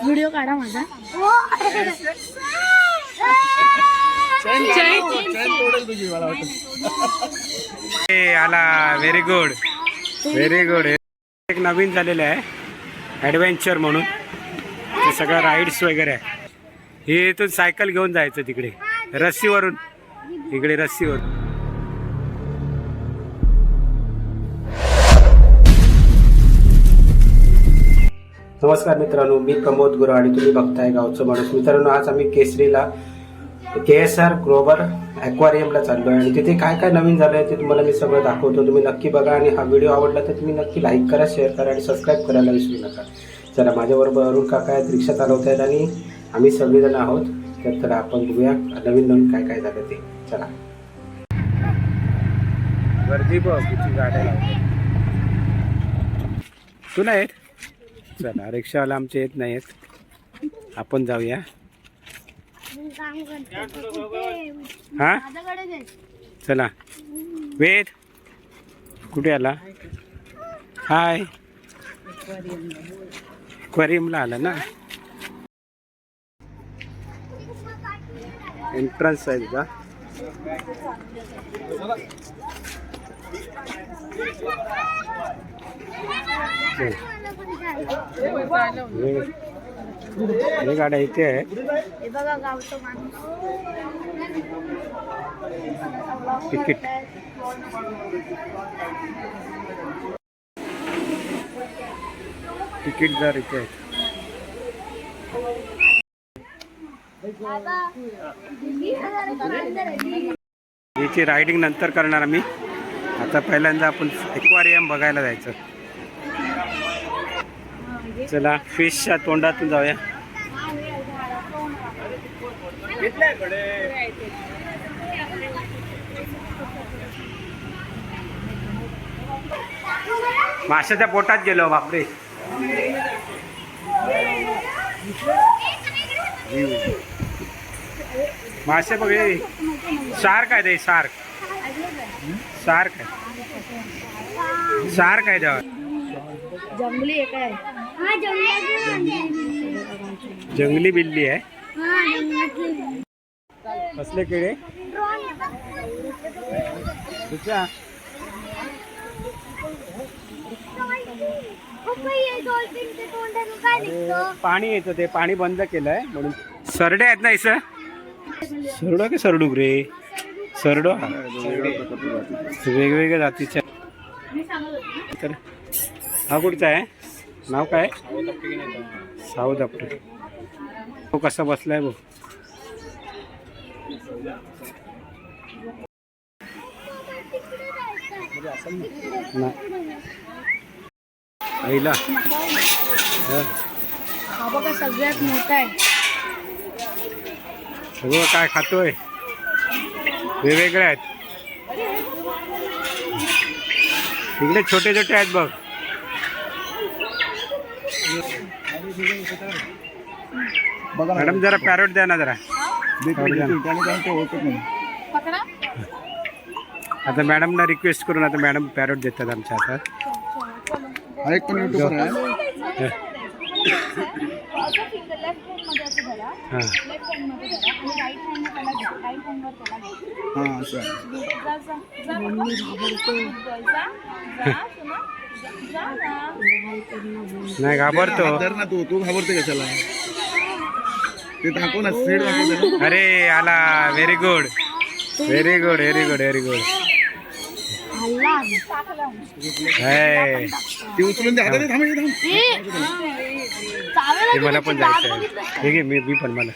Video काढा माझा. आला. Very good very good. एक नवीन झालेलं आहे ॲडव्हेंचर म्हणून. ते सगळं राईड्स वगैरे आहे. हे इथून सायकल घेऊन जायचं तिकडे रस्सीवरून, इकडे रस्सीवर. नमस्कार मित्रांनो, मी प्रमोद गुरु आणि तुम्ही बघताय गावचं माणूस. मित्रांनो, आज आम्ही केसरीला KSR ग्लोबल ॲक्वारियमला चाललो आहे आणि तिथे काय काय नवीन झालं आहे ते तुम्हाला मी सगळं दाखवतो. तुम्ही नक्की बघा आणि हा व्हिडिओ आवडला तर तुम्ही नक्की लाईक करा, शेअर करा आणि सबस्क्राईब करायला विसरू नका. चला, माझ्याबरोबर अरुण काका आहेत, रिक्षा चालवत आहेत आणि आम्ही सगळेजण आहोत. तर चला आपण बघूया नवीन नवीन काय काय झालं ते. चला. गर्दी बघ किती गाड्या लावतात. तू नाही येत? चला, रिक्षावाला आमचे येत नाहीत, आपण जाऊया. हा चला. वेद कुठे आला? हाय, एक्वेरियमला आला ना. एंट्रन्स आहे का? हे गाड्या इथे आहे. तिकीट तिकीट दर इथे आहे. याची रायडिंग नंतर करणार आम्ही. आता पहिल्यांदा आपण एक्वारियम बघायला जायचं. चला, फिशच्या तोंडातून जाऊया. माशाच्या पोटात गेलो. बापरे, मासे बघ. शार्क आहे ते. शार्क शार्क आहे. शार्क आहे त्यावर. जंगली आहे. जंगली बिल्ली आहे. कसले किडे? पाणी येतं, ते पाणी बंद केलंय म्हणून. सरडे आहेत ना इथं? सरडो की सरडूक रे? सरडो. वेगवेगळ्या जातीच्या. तर हा कुठचा आहे? नाव काय? South Africa. तो कसा बसलाय बघ. आईला हा बघा, सगळ्यात मोठा आहे. सगळं काय खातोय, वेगवेगळे आहेत. इकडे छोटे छोटे आहेत बघ. मॅडम जरा पॅरोट द्या ना जरा. आता मॅडमना रिक्वेस्ट करून आता मॅडम पॅरोट देतात आमच्या हातात. नाही घाबरतो. तू घाबरते कशाला? ते दाखव ना, स्पीड दाखव. अरे आला. Very good very good very good very good. ते उचलून दे हातात. ते मला पण जायचं आहे. हे घे, मी पण. मला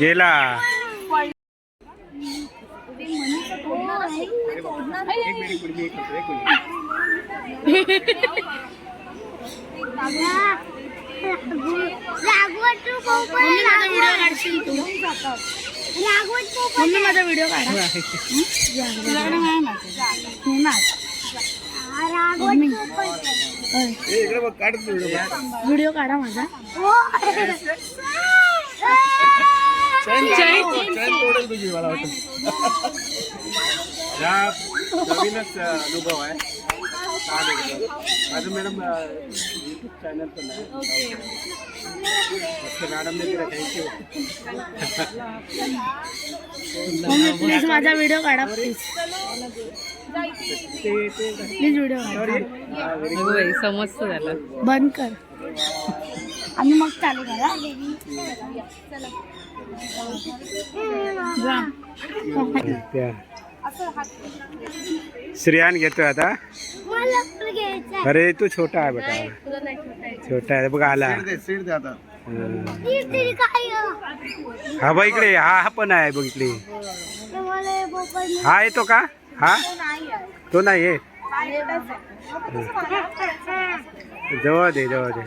गेला. माझा व्हिडिओ काढा. व्हिडिओ काढा माझा. नवीनच अनुभव आहे. माझं मॅडम यूट्यूब चॅनल पण आहे. मॅडमने दिला थँक्यू. प्लीज माझा व्हिडिओ काढा प्लीज. प्लीज व्हिडिओ समजत झालं. बंद कर आणि मग चालू करा. त्या श्रेयान घेतोय आता. अरे तू छोटा आहे बेटा, छोटा आहे बघ आला. सीट दे आता. हा बघ इकडे, हा पण आहे बघ इकडे. हा येतो का? हा तो नाही आहे. जवळ दे जवळ दे.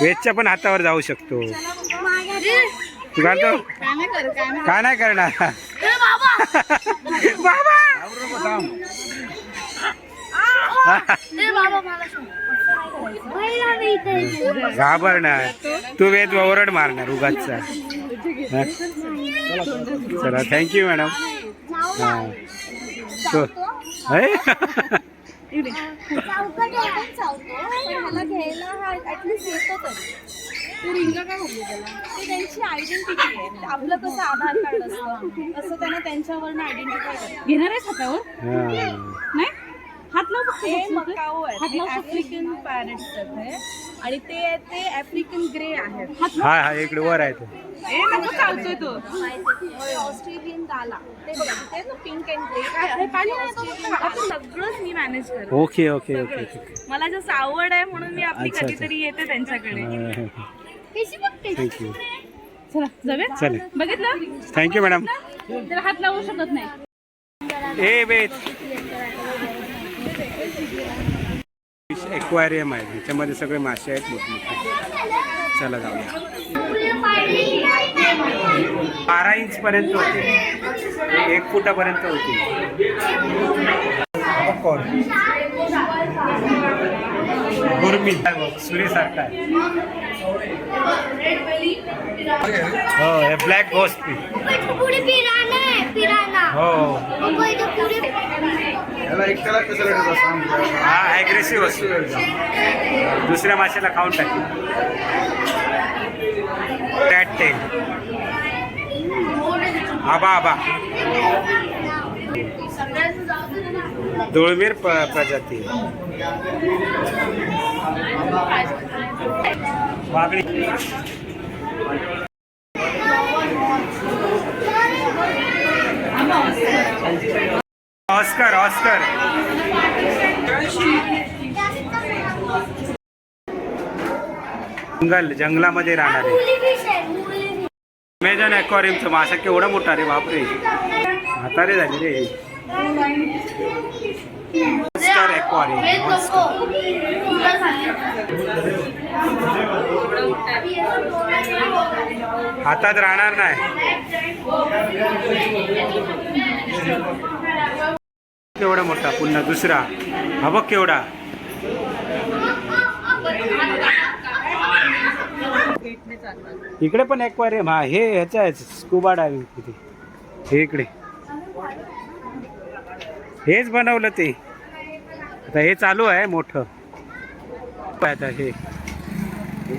वेजच्या पण हातावर जाऊ शकतो. तू घालतो काय नाही करणार बाबा. घाबरणार तू, वेद ओरड मारणार उगाचचा. चला थँक्यू मॅडम. हा तो त्यांची आयडेंटिटी आहे. आपलं कसं आधार कार्ड असतं तसं त्यांना त्यांच्यावरनं आयडेंटिफाय घेणार आहेस हातावर. नाही हात हे मकाऊ आहे, आफ्रिकन पॅरेट्स आहेत आणि ते आफ्रिकन ग्रे आहेत. हा हा इकडे वर आहे तो. चालतोय तो ऑस्ट्रेलियन गाला. ते बघा ते ना पिंक अँड ग्रे काय पाणी सगळंच मी मॅनेज करते. Okay okay okay okay. मला जास्त आवड आहे म्हणून मी आपली कधीतरी येते त्यांच्याकडे. थँक्यू. चला जाऊया. चालेल बघितलं. Thank you madam. त्याला हात लावू शकत नाही. ए बेत एक्वारियम आहे, त्याच्यामध्ये सगळे मासे आहेत मोठमोठे. चला जाऊया. 12 इंच पर्यंत होते, 1 फुटापर्यंत होती. गुरमी सुरीसारखा आहे. हो हे ब्लॅक घोस्ट. हो हा ॲग्रेसिव्ह असतो, दुसऱ्या माशाला खाऊन टाकली. टॅट टेल आबा आबा धुळमीर प्रजाती. वागडी ऑस्कर ऑस्कर. जंगलामध्ये राहणार आहे. अमेझॉन ॲक्वारियमचा मासा केवढा मोठा रे बापरे. म्हातारे झाले रे. ऑस्कर ॲक्वारियम. हातात राहणार नाही. केवढा मोठा. पुन्हा दुसरा हा बघ केवढा. इकडे पण ॲक्वारियम. हा हे ह्याचा आहे स्कुबा डायव्हिंग. तिथे हे इकडे हेच बनवलं ते. आता हे चालू आहे मोठं. आता हे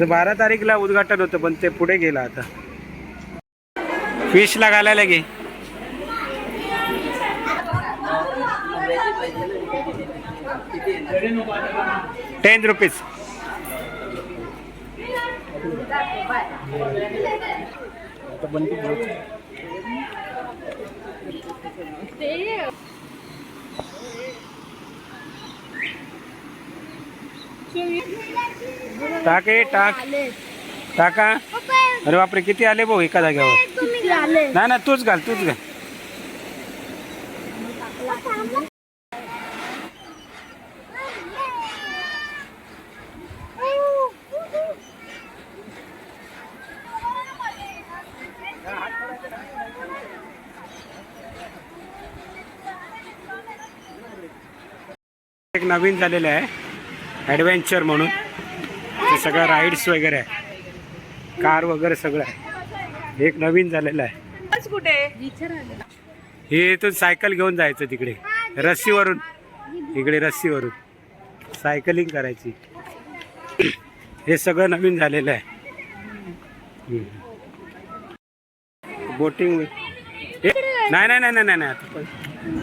12 तारीखला उद्घाटन होतं पण ते पुढे गेलं. आता फिशला घालायला घे. ₹10. टाके टाक टाका. अरे बापरे किती आले भाऊ एका जाग्यावर. नाही ना तूच घाल तूच घाल. एक नवीन झालेलं आहे ॲडव्हेंचर म्हणून. ते सगळं राईड्स वगैरे आहे, कार वगैरे सगळं आहे. एक नवीन झालेलं आहे. कुठे हे इथून सायकल घेऊन जायचं तिकडे. रस्सीवरून इकडे रस्सीवरून सायकलिंग करायची. हे सगळं नवीन झालेलं आहे. बोटिंग नाही नाही नाही नाही नाही आता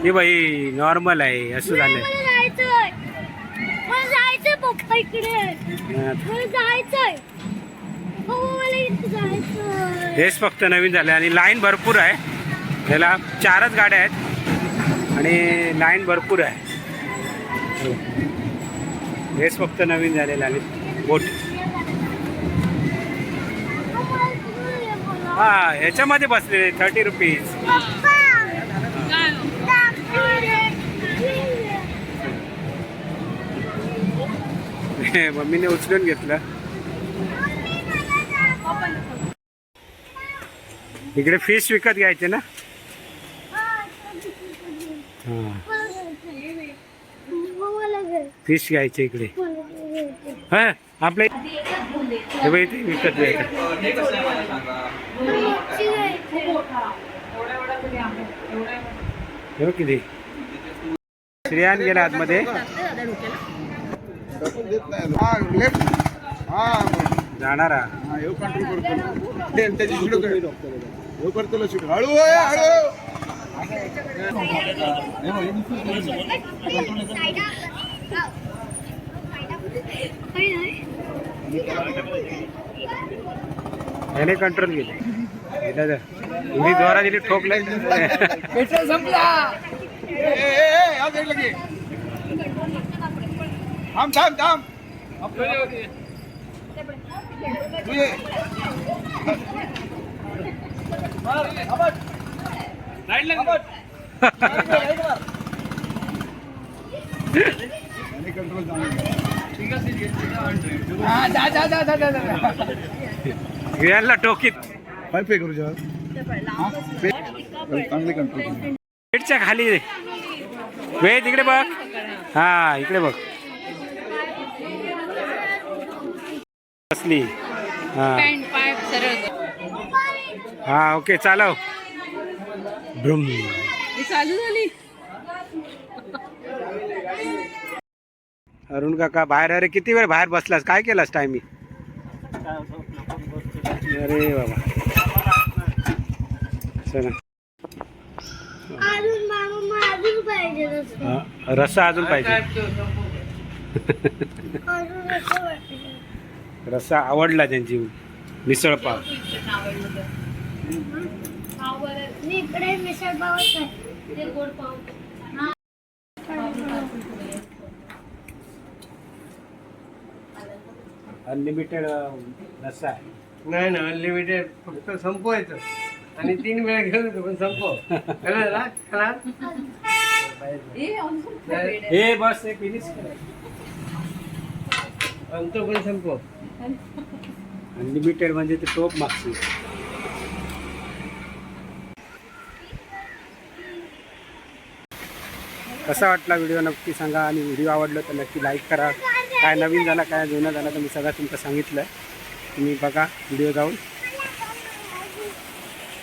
हे बाई नॉर्मल आहे असं झालंय. हेच फक्त नवीन झालं आणि लाईन भरपूर आहे. त्याला 4च गाड्या आहेत आणि लाईन भरपूर आहे. हेच फक्त नवीन झालेलं आणि बोट. हा ह्याच्यामध्ये बसलेले 30 रुपीज. मम्मीने उचलून घेतलं. इकडे फिश विकत घ्यायचे ना. फिश घ्यायचे इकडे. हा आपले हे बाई ते विकत घ्यायचं. हे किती श्रेयान गेला आतमध्ये. जाणारा याने कंट्रोल केले. एवढी जोरा दिली ठोकले. संपला. थांब थांब थांब. याला टोकीत काय पे करू चांगली कंट्रोल. पेटच्या खाली वेळ तिकडे बघ. हा इकडे बघ बसली. हा हा ओके चालव. ब्रुम चालू झाली. अरुण काका बाहेर. अरे किती वेळ बाहेर बसलास. काय केलास टायमिंग. अरे बाबा चला. रस्सा अजून पाहिजे. रस्सा आवडला त्यांची मिसळ पाव. अनलिमिटेड रस्सा आहे. नाही ना अनलिमिटेड फक्त संपवायचं आणि 3 वेळा घेऊन येतो पण संपव. हे बस हे फिनिश आमचं पण संपव. अनलिमिटेड म्हणजे ते टोप मागची. कसा वाटला व्हिडिओ नक्की सांगा आणि व्हिडिओ आवडला तर नक्की लाईक करा. काय नवीन झाला काय जुना झाला तर मी सगळं तुमचं सांगितलं. तुम्ही बघा व्हिडिओ जाऊन.